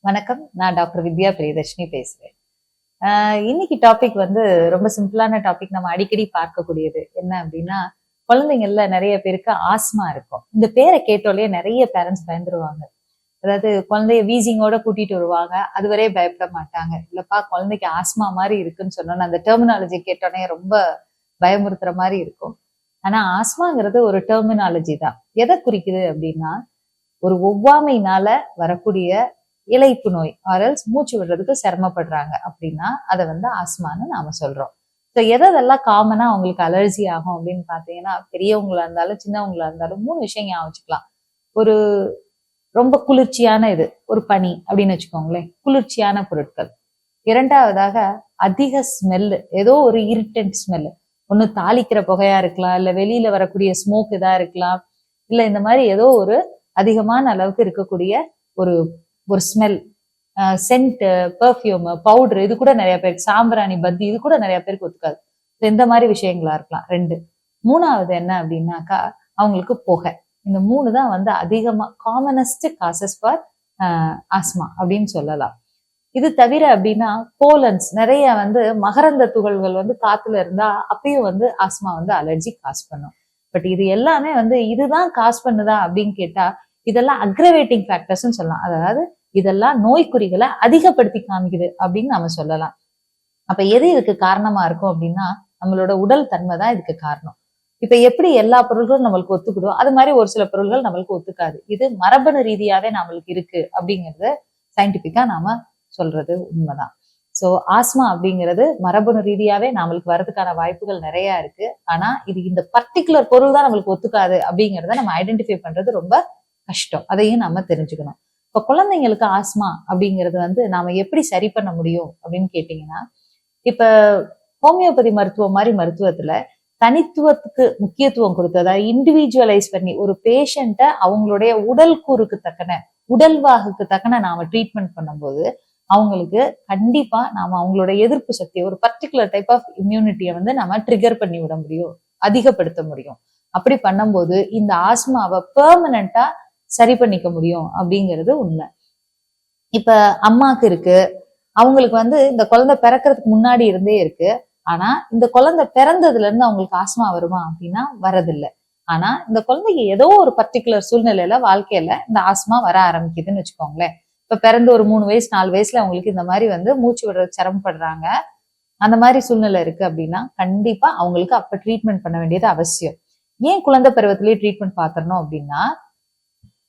வணக்கம். நான் டாக்டர் வித்யா பிரியதர்ஷினி பேசுறேன். இன்னைக்கு டாபிக் வந்து ரொம்ப சிம்பிளான டாபிக். நம்ம அடிக்கடி பார்க்கக்கூடியது என்ன அப்படின்னா, குழந்தைங்கள்ல நிறைய பேருக்கு ஆஸ்மா இருக்கும். இந்த பேரை கேட்டோலயே நிறைய பேரண்ட்ஸ் பயந்துருவாங்க. அதாவது குழந்தைய வீசிங்கோட கூட்டிட்டு வருவாங்க, அதுவரை பயப்பட மாட்டாங்க. இல்லப்பா குழந்தைக்கு ஆஸ்மா மாதிரி இருக்குன்னு சொன்னோன்னா அந்த டெர்மினாலஜி கேட்டோன்னே ரொம்ப பயமுறுத்துற மாதிரி இருக்கும். ஆனா ஆஸ்மாங்கிறது ஒரு டெர்மினாலஜி தான். எதை குறிக்குது அப்படின்னா, ஒரு ஒவ்வாமையினால வரக்கூடிய இளைப்பு நோய் ஆரல்ஸ் மூச்சு விடுறதுக்கு சிரமப்படுறாங்க அப்படின்னா அதை வந்து ஆஸ்மான்னு நாம சொல்றோம். ஸோ எதெல்லாம் காமனா அவங்களுக்கு அலர்ஜி ஆகும் அப்படின்னு பாத்தீங்கன்னா, பெரியவங்களா இருந்தாலும் சின்னவங்களா இருந்தாலும் 3 விஷயம் ஞாபகம் வச்சுக்கலாம். ஒரு ரொம்ப குளிர்ச்சியான இது, ஒரு பனி அப்படின்னு வச்சுக்கோங்களேன், குளிர்ச்சியான பொருட்கள். இரண்டாவதாக அதிக ஸ்மெல்லு, ஏதோ ஒரு இரிட்டன்ட் ஸ்மெல். ஒண்ணு தாளிக்கிற புகையா இருக்கலாம், இல்ல வெளியில வரக்கூடிய ஸ்மோக் இதா இருக்கலாம், இல்ல இந்த மாதிரி ஏதோ ஒரு அதிகமான அளவுக்கு இருக்கக்கூடிய ஒரு ஒரு ஸ்மெல், சென்ட், பெர்ஃப்யூம், பவுடர், இது கூட நிறைய பேருக்கு, சாம்பிராணி, பத்தி, இது கூட நிறைய பேருக்கு ஒத்துக்காது. இந்த மாதிரி விஷயங்களா இருக்கலாம் 2. மூணாவது என்ன அப்படின்னாக்கா அவங்களுக்கு புகை. இந்த 3 தான் வந்து அதிகமா காமனஸ்ட் காசஸ் ஃபார் ஆஸ்மா அப்படின்னு சொல்லலாம். இது தவிர அப்படின்னா போலன்ஸ் நிறைய வந்து மகரந்த துகள்கள் வந்து காத்துல இருந்தா அப்பயும் வந்து ஆஸ்மா வந்து அலர்ஜி காஸ் பண்ணும். பட் இது எல்லாமே வந்து இதுதான் காஸ் பண்ணுதா அப்படின்னு கேட்டா இதெல்லாம் அக்ரவேட்டிங் ஃபேக்டர்ஸ்ன்னு சொல்லலாம். அதாவது இதெல்லாம் நோய்க்குறிகளை அதிகப்படுத்தி காமிக்குது அப்படின்னு நம்ம சொல்லலாம். அப்ப எது இதுக்கு காரணமா இருக்கும் அப்படின்னா நம்மளோட உடல் தன்மை தான் இதுக்கு காரணம். இப்ப எப்படி எல்லா பொருள்களும் நம்மளுக்கு ஒத்துக்குதோ அது மாதிரி ஒரு சில பொருள்கள் நம்மளுக்கு ஒத்துக்காது. இது மரபணு ரீதியாவே நம்மளுக்கு இருக்கு அப்படிங்கறத சயின்டிபிக்கா நாம சொல்றது உண்மைதான். ஸோ ஆஸ்மா அப்படிங்கிறது மரபணு ரீதியாவே நம்மளுக்கு வர்றதுக்கான வாய்ப்புகள் நிறைய இருக்கு. ஆனா இது இந்த பர்டிகுலர் பொருள் தான் நம்மளுக்கு ஒத்துக்காது அப்படிங்கிறத நம்ம ஐடென்டிஃபை பண்றது ரொம்ப கஷ்டம். அதையும் நம்ம தெரிஞ்சுக்கணும். இப்ப குழந்தைங்களுக்கு ஆஸ்மா அப்படிங்கிறது வந்து நாம எப்படி சரி பண்ண முடியும் அப்படின்னு கேட்டீங்கன்னா, இப்ப ஹோமியோபதி மருத்துவம் மாதிரி மருத்துவத்துல தனித்துவத்துக்கு முக்கியத்துவம் கொடுத்து, அதாவது இண்டிவிஜுவலைஸ் பண்ணி ஒரு பேஷண்ட அவங்களுடைய உடல் கூறுக்கு தக்கன, உடல்வாகுக்கு தக்கன நாம ட்ரீட்மெண்ட் பண்ணும்போது அவங்களுக்கு கண்டிப்பா நாம அவங்களோட எதிர்ப்பு சக்தியை, ஒரு பர்டிகுலர் டைப் ஆஃப் இம்யூனிட்டியை வந்து நம்ம ட்ரிகர் பண்ணி விட முடியும், அதிகப்படுத்த முடியும். அப்படி பண்ணும்போது இந்த ஆஸ்மாவை பெர்மனண்டா சரி பண்ணிக்க முடியும் அப்படிங்கிறது உண்மை. இப்ப அம்மாக்கு இருக்கு, அவங்களுக்கு வந்து இந்த குழந்தை பிறக்கிறதுக்கு முன்னாடி இருந்தே இருக்கு. ஆனா இந்த குழந்தை பிறந்ததுல இருந்து அவங்களுக்கு ஆஸ்மா வருமா அப்படின்னா வரதில்லை. ஆனா இந்த குழந்தைக்கு ஏதோ ஒரு பர்டிகுலர் சூழ்நிலையில வாழ்க்கையில இந்த ஆஸ்மா வர ஆரம்பிக்குதுன்னு வச்சுக்கோங்களேன். இப்ப பிறந்து ஒரு 3 வயசு 4 வயசுல அவங்களுக்கு இந்த மாதிரி வந்து மூச்சு விடுறது சிரமப்படுறாங்க, அந்த மாதிரி சூழ்நிலை இருக்கு அப்படின்னா கண்டிப்பா அவங்களுக்கு அப்ப ட்ரீட்மெண்ட் பண்ண வேண்டியது அவசியம். ஏன் குழந்தை பருவத்திலேயே ட்ரீட்மெண்ட் பாத்திரணும் அப்படின்னா,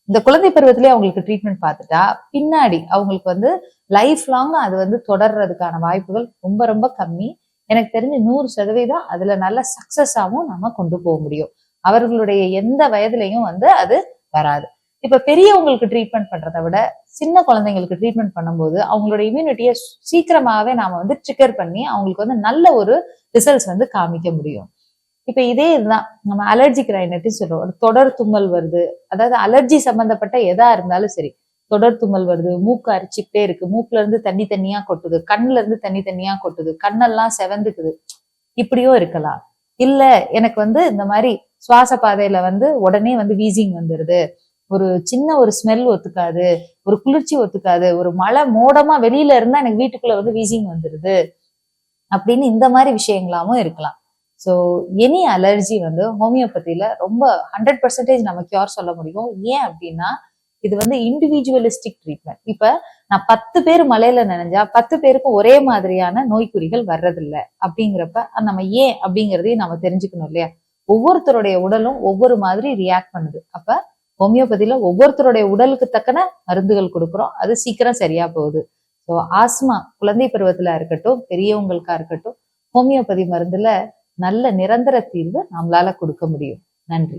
இந்த குழந்தை பருவத்திலேயே அவங்களுக்கு ட்ரீட்மெண்ட் பார்த்துட்டா பின்னாடி அவங்களுக்கு வந்து லைஃப் லாங் அது வந்து தொடர்றதுக்கான வாய்ப்புகள் ரொம்ப ரொம்ப கம்மி. எனக்கு தெரிஞ்சு 100% அதுல நல்ல சக்சஸாவும் நம்ம கொண்டு போக முடியும். அவர்களுடைய எந்த வயதுலையும் வந்து அது வராது. இப்ப பெரியவங்களுக்கு ட்ரீட்மெண்ட் பண்றதை விட சின்ன குழந்தைங்களுக்கு ட்ரீட்மெண்ட் பண்ணும்போது அவங்களோட இம்யூனிட்டியை சீக்கிரமாவே நாம வந்து ட்ரிகர் பண்ணி அவங்களுக்கு வந்து நல்ல ஒரு ரிசல்ட்ஸ் வந்து காமிக்க முடியும். இப்ப இதே இதுதான் நம்ம அலர்ஜிக் ரைனைட்டிஸ் சொல்றோம். ஒரு தொடர் தும்மல் வருது, அதாவது அலர்ஜி சம்பந்தப்பட்ட எதா இருந்தாலும் சரி, தொடர் தும்மல் வருது, மூக்கு அரிச்சுக்கிட்டே இருக்கு, மூக்குல இருந்து தண்ணி தண்ணியா கொட்டுது, கண்ணுல இருந்து தண்ணி தண்ணியா கொட்டுது, கண்ணெல்லாம் செவந்துக்குது, இப்படியும் இருக்கலாம். இல்ல எனக்கு வந்து இந்த மாதிரி சுவாச பாதையில வந்து உடனே வந்து வீசிங் வந்துருது, ஒரு சின்ன ஒரு ஸ்மெல் ஒத்துக்காது, ஒரு குளிர்ச்சி ஒத்துக்காது, ஒரு மழை மோடமா வெளியில இருந்தா எனக்கு வீட்டுக்குள்ள வந்து வீசிங் வந்துருது அப்படின்னு இந்த மாதிரி விஷயங்களாவும் இருக்கலாம். ஸோ எனி அலர்ஜி வந்து ஹோமியோபதியில ரொம்ப 100% நம்ம கியூர் சொல்ல முடியும். ஏன் அப்படின்னா இது வந்து இண்டிவிஜுவலிஸ்டிக் ட்ரீட்மெண்ட். இப்ப நான் 10 பேர் மலையில நினைஞ்சா 10 பேருக்கும் ஒரே மாதிரியான நோய்க்குறிகள் வர்றதில்லை. அப்படிங்கிறப்ப நம்ம ஏன் அப்படிங்கிறதையும் நம்ம தெரிஞ்சுக்கணும் இல்லையா? ஒவ்வொருத்தருடைய உடலும் ஒவ்வொரு மாதிரி ரியாக்ட் பண்ணுது. அப்ப ஹோமியோபதியில ஒவ்வொருத்தருடைய உடலுக்கு தக்கன மருந்துகள் கொடுக்குறோம், அது சீக்கிரம் சரியா போகுது. ஸோ ஆஸ்மா குழந்தை பருவத்துல இருக்கட்டும், பெரியவங்களுக்கா இருக்கட்டும், ஹோமியோபதி மருந்துல நல்ல நிரந்தர தீர்வு நம்மளால கொடுக்க முடியும். நன்றி.